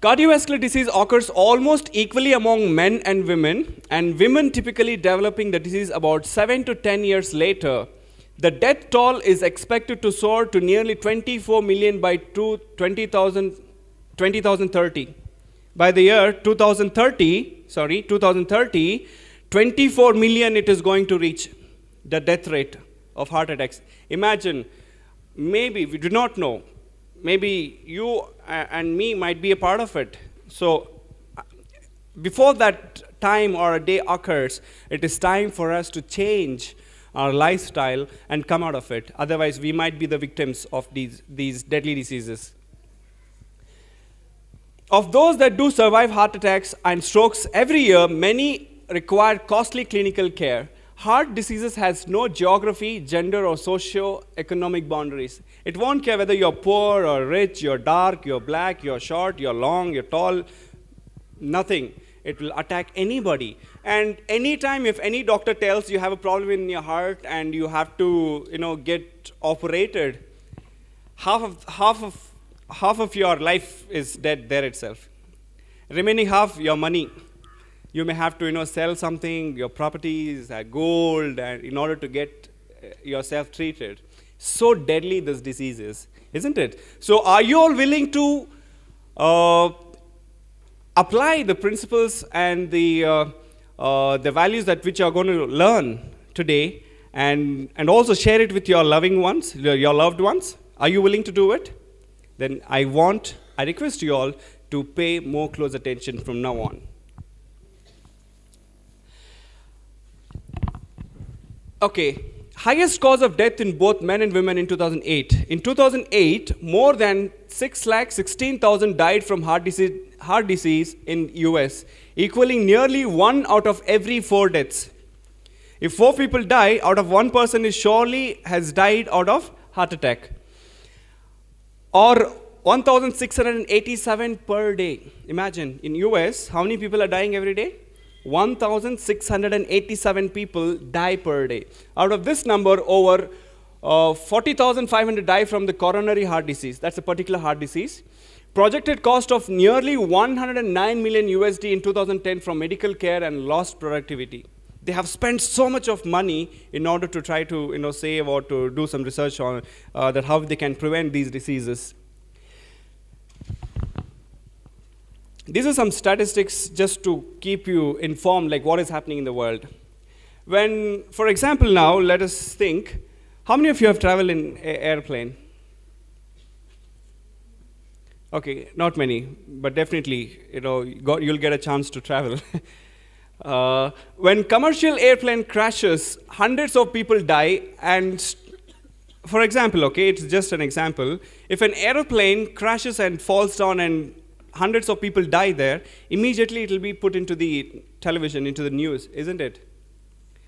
Cardiovascular disease occurs almost equally among men and women typically developing the disease about 7 to 10 years later. The death toll is expected to soar to nearly 24 million by 2030. By the year 2030, 24 million it is going to reach, the death rate of heart attacks. Imagine, maybe, we do not know, maybe you and me might be a part of it. So before that time or a day occurs, it is time for us to change our lifestyle and come out of it. Otherwise, we might be the victims of these deadly diseases. Of those that do survive heart attacks and strokes every year, many require costly clinical care. Heart diseases has no geography, gender, or socio-economic boundaries. It won't care whether you're poor or rich, you're dark, you're black, you're short, you're long, you're tall, nothing. It will attack anybody. And anytime if any doctor tells you have a problem in your heart and you have to, get operated, half of your life is dead there itself. Remaining half, your money. You may have to, sell something, your properties, gold, and in order to get yourself treated. So deadly this disease is, isn't it? So are you all willing to apply the principles and the values that which you are going to learn today and also share it with your loving ones, your loved ones? Are you willing to do it? Then I request you all to pay more close attention from now on. Okay, highest cause of death in both men and women in 2008. In 2008, more than 616,000 died from heart disease in US, equaling nearly 1 out of every 4 deaths. If 4 people die, out of 1 person is surely has died out of heart attack. Or 1,687 per day. Imagine, in US, how many people are dying every day? 1,687 people die per day. Out of this number, over 40,500 die from the coronary heart disease. That's a particular heart disease. Projected cost of nearly 109 million USD in 2010 from medical care and lost productivity. They have spent so much of money in order to try to save or to do some research on that how they can prevent these diseases. These are some statistics just to keep you informed, like what is happening in the world. When, for example, now let us think, how many of you have traveled in an airplane? Okay, not many, but definitely, you'll get a chance to travel. When commercial airplane crashes, hundreds of people die, and for example, okay, it's just an example. If an airplane crashes and falls down and hundreds of people die there, immediately it will be put into the television, into the news, isn't it?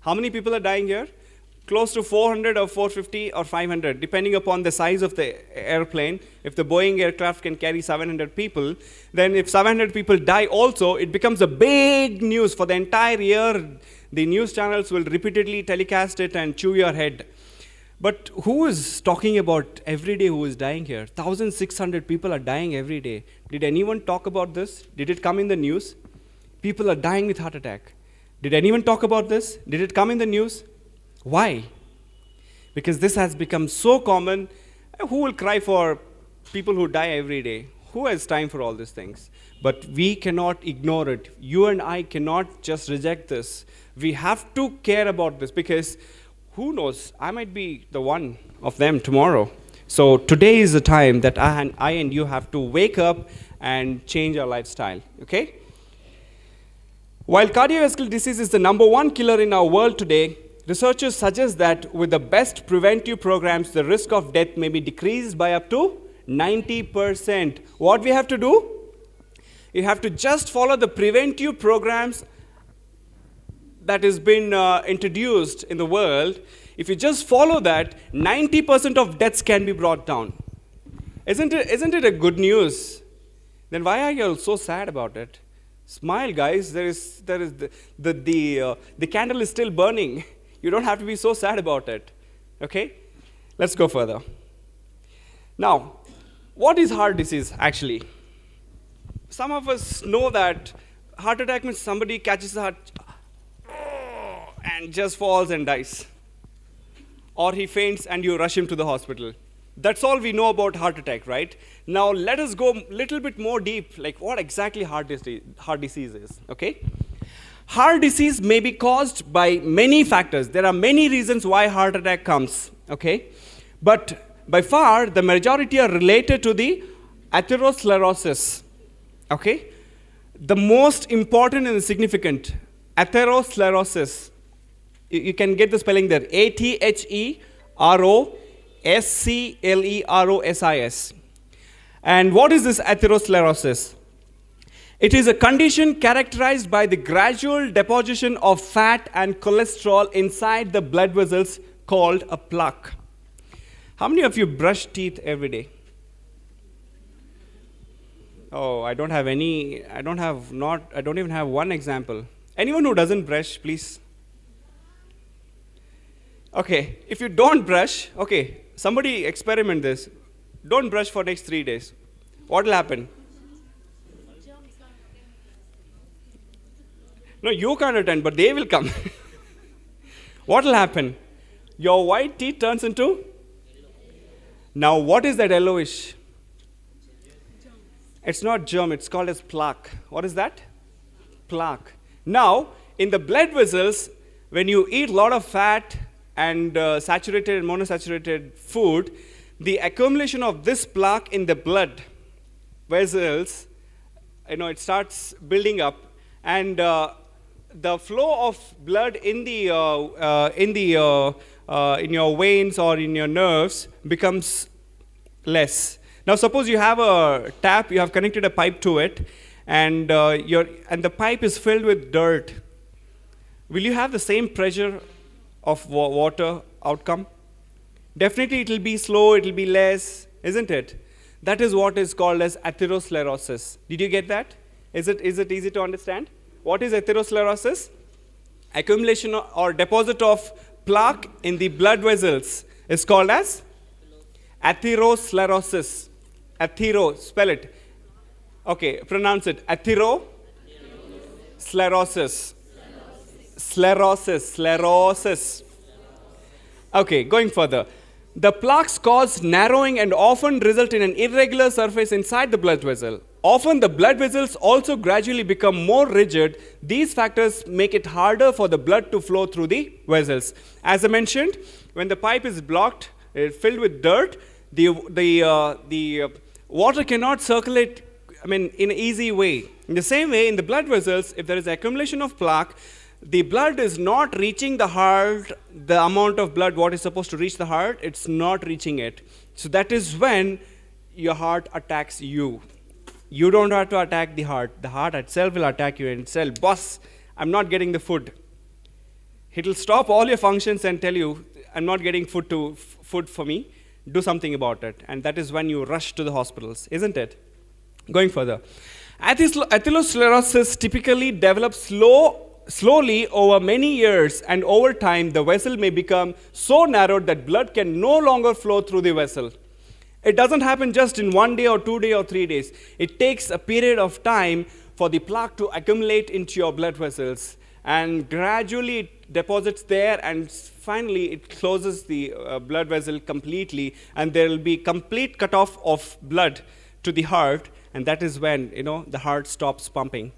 How many people are dying here? Close to 400 or 450 or 500, depending upon the size of the airplane. If the Boeing aircraft can carry 700 people, then if 700 people die also, it becomes a big news for the entire year. The news channels will repeatedly telecast it and chew your head. But who is talking about every day who is dying here? 1,600 people are dying every day. Did anyone talk about this? Did it come in the news? People are dying with heart attack. Did anyone talk about this? Did it come in the news? Why? Because this has become so common. Who will cry for people who die every day? Who has time for all these things? But we cannot ignore it. You and I cannot just reject this. We have to care about this because who knows, I might be the one of them tomorrow. So today is the time that I and you have to wake up and change our lifestyle, okay? While cardiovascular disease is the #1 killer in our world today, researchers suggest that with the best preventive programs, the risk of death may be decreased by up to 90%. What we have to do? You have to just follow the preventive programs that has been introduced in the world. If you just follow that, 90% of deaths can be brought down. Isn't it a good news? Then why are you all so sad about it? Smile, guys. The candle is still burning. You don't have to be so sad about it. Okay? Let's go further. Now, what is heart disease actually? Some of us know that heart attack means somebody catches the heart and just falls and dies. Or he faints and you rush him to the hospital. That's all we know about heart attack, right? Now let us go a little bit more deep, like what exactly heart disease is, okay? Heart disease may be caused by many factors. There are many reasons why heart attack comes, okay? But by far, the majority are related to the atherosclerosis, okay? The most important and significant, atherosclerosis. You can get the spelling there, Atherosclerosis. And what is this atherosclerosis? It is a condition characterized by the gradual deposition of fat and cholesterol inside the blood vessels called a plaque. How many of you brush teeth every day? Oh, I don't even have one example. Anyone who doesn't brush, please. Okay, if you don't brush, okay, somebody experiment this. Don't brush for next 3 days. What will happen? No, you can't attend, but they will come. What will happen? Your white teeth turns into? Now, what is that yellowish? It's not germ, it's called as plaque. What is that? Plaque. Now, in the blood vessels, when you eat a lot of fat and saturated and monosaturated food, the accumulation of this plaque in the blood vessels, it starts building up, and the flow of blood in your veins or in your nerves becomes less. Now, suppose you have a tap, you have connected a pipe to it, and the pipe is filled with dirt. Will you have the same pressure of water outcome? Definitely it will be slow, it will be less, isn't it? That is what is called as atherosclerosis. Did you get that? Is it easy to understand? What is atherosclerosis? Accumulation or deposit of plaque in the blood vessels is called as atherosclerosis. Athero, spell it. Okay, pronounce it. Atherosclerosis. Sclerosis. Okay, going further. The plaques cause narrowing and often result in an irregular surface inside the blood vessel. Often the blood vessels also gradually become more rigid. These factors make it harder for the blood to flow through the vessels. As I mentioned, when the pipe is blocked, filled with dirt, the water cannot circulate in an easy way. In the same way, in the blood vessels, if there is accumulation of plaque, the blood is not reaching the heart, the amount of blood what is supposed to reach the heart, it's not reaching it. So that is when your heart attacks you. You don't have to attack the heart. The heart itself will attack you and tell, boss, I'm not getting the food. It will stop all your functions and tell you, I'm not getting food for me. Do something about it. And that is when you rush to the hospitals, isn't it? Going further. Atherosclerosis typically develops slowly over many years, and over time the vessel may become so narrowed that blood can no longer flow through the vessel. It doesn't happen just in 1 day or 2 days or 3 days. It takes a period of time for the plaque to accumulate into your blood vessels, and gradually it deposits there, and finally it closes the blood vessel completely, and there will be complete cutoff of blood to the heart, and that is when the heart stops pumping.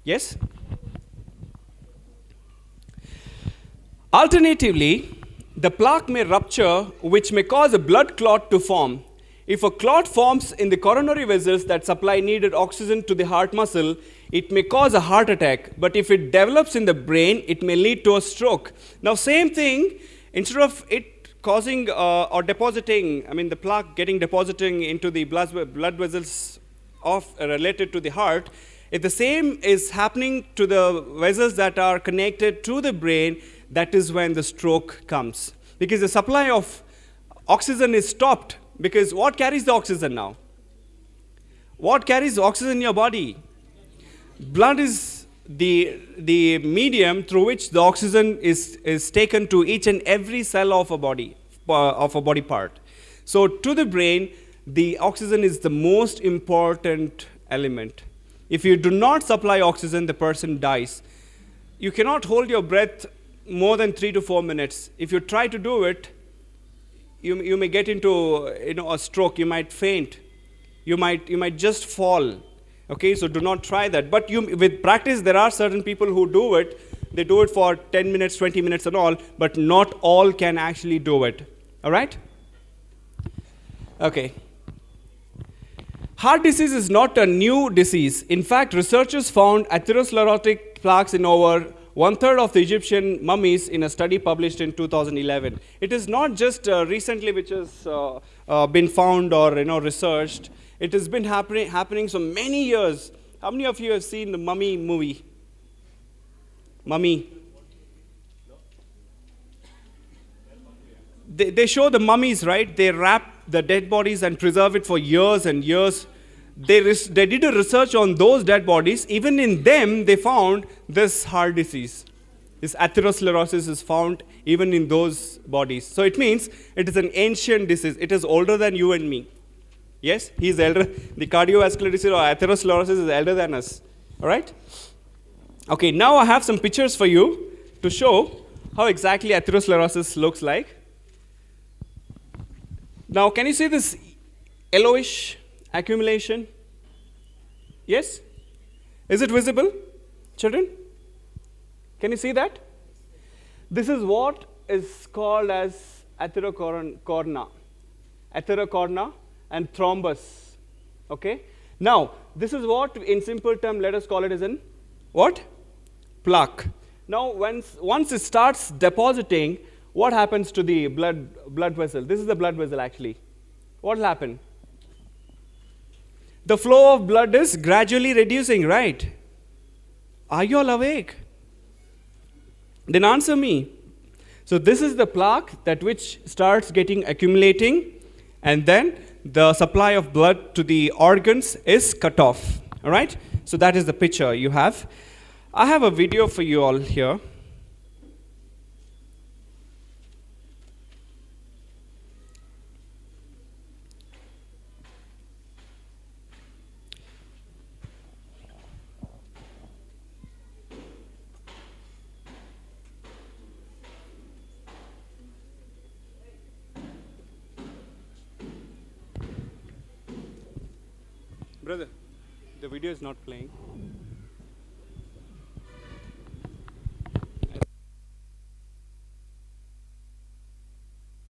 Yes? Alternatively, the plaque may rupture, which may cause a blood clot to form. If a clot forms in the coronary vessels that supply needed oxygen to the heart muscle, it may cause a heart attack. But if it develops in the brain, it may lead to a stroke. Now, same thing, instead of it causing or depositing, the plaque depositing into the blood vessels related to the heart, if the same is happening to the vessels that are connected to the brain, that is when the stroke comes. Because the supply of oxygen is stopped. Because what carries the oxygen now? What carries the oxygen in your body? Blood is the medium through which the oxygen is taken to each and every cell of a body part. So to the brain, the oxygen is the most important element. If you do not supply oxygen, the person dies. You cannot hold your breath more than 3 to 4 minutes. If you try to do it, you may get into a stroke. You might faint. You might just fall. Okay, so do not try that. But with practice, there are certain people who do it. They do it for 10 minutes, 20 minutes and all, but not all can actually do it. All right? Okay. Heart disease is not a new disease. In fact, researchers found atherosclerotic plaques in over 1/3 of the Egyptian mummies in a study published in 2011. It is not just recently which has been found or researched. It has been happening so many years. How many of you have seen the Mummy movie? Mummy. They show the mummies, right? They wrap the dead bodies and preserve it for years and years. They did a research on those dead bodies. Even in them, they found this heart disease. This atherosclerosis is found even in those bodies. So it means it is an ancient disease. It is older than you and me. Yes, he is elder. The cardiovascular disease or atherosclerosis is elder than us. All right? Okay, now I have some pictures for you to show how exactly atherosclerosis looks like. Now, can you see this yellowish accumulation? Yes? Is it visible, children? Can you see that? This is what is called as atherocorna and thrombus. Okay? Now, this is what, in simple term, let us call it as an what? Plaque. Now, once it starts depositing, what happens to the blood vessel? This is the blood vessel actually. What will happen? The flow of blood is gradually reducing, right? Are you all awake? Then answer me. So this is the plaque that which starts getting accumulating, and then the supply of blood to the organs is cut off. All right? So that is the picture you have. I have a video for you all here. Brother, the video is not playing.